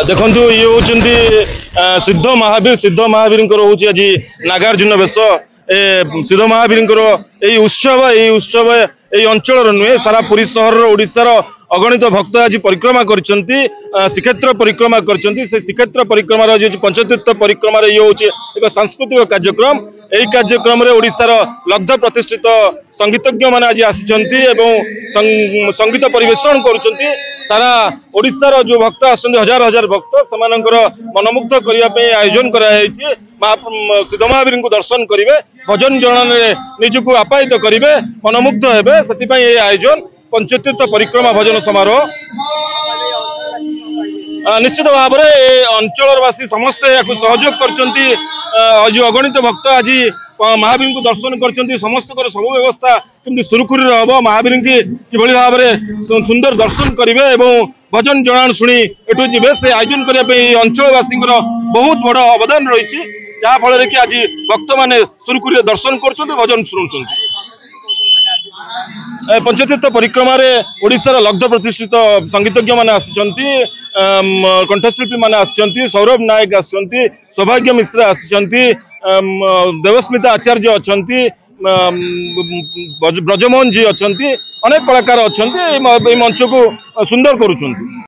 देखु ये होती सिद्ध महावीर हूँ आज नागार्जुन बेश सिद्ध महावीर उत्सव ये अंचल नुहे सारा पुरी सहर ओडिशार अगणित भक्त आज परिक्रमा कर श्रीक्षेत्र परिक्रमा कर श्रीक्षेत्र परिक्रमा जो पंचतीर्थ परिक्रमा ये हूँ एक सांस्कृतिक कार्यक्रम यही कार्यक्रम ओडिशार लब्ध प्रतिष्ठित संगीतज्ञ मैंने आज आसी संगीत परिवेषण कर सारा ओडिशार जो भक्त आसते हजार हजार भक्त से मनमुग्ध करने आयोजन कराई सिद्ध महावीर को दर्शन करेंगे भजन जन निजक आपायित करेंगे मनमुग्ध हेबे से आयोजन पंचतीर्थ परिक्रमा भजन समारोह निश्चित भाव में अंचलवासी समस्ते सहयोग कर अगणित भक्त आज महावीर को दर्शन कर समस्त सब व्यवस्था कमी सुरखुरी हम महावीर की किभली भाव में सुंदर दर्शन करेंगे और भजन जनाण शुणी एठू जी से आयोजन करने अंचलवासी बहुत बड़ अवदान रही जहाँफल कि आज भक्त मैंने सुरखुरी दर्शन कर भजन शुणुं पंचतीर्थ परिक्रमा ओडिशार लब्ध प्रतिष्ठित संगीतज्ञ मैंने आसी कंठशिल्पी मैंने आसी सौरभ नायक आसी सौभाग्य मिश्र आसी देवस्मिता आचार्य अच्छा ब्रजमोहन जी अच्छा अनेक कलाकार अच्छा मंच को सुंदर करुँच।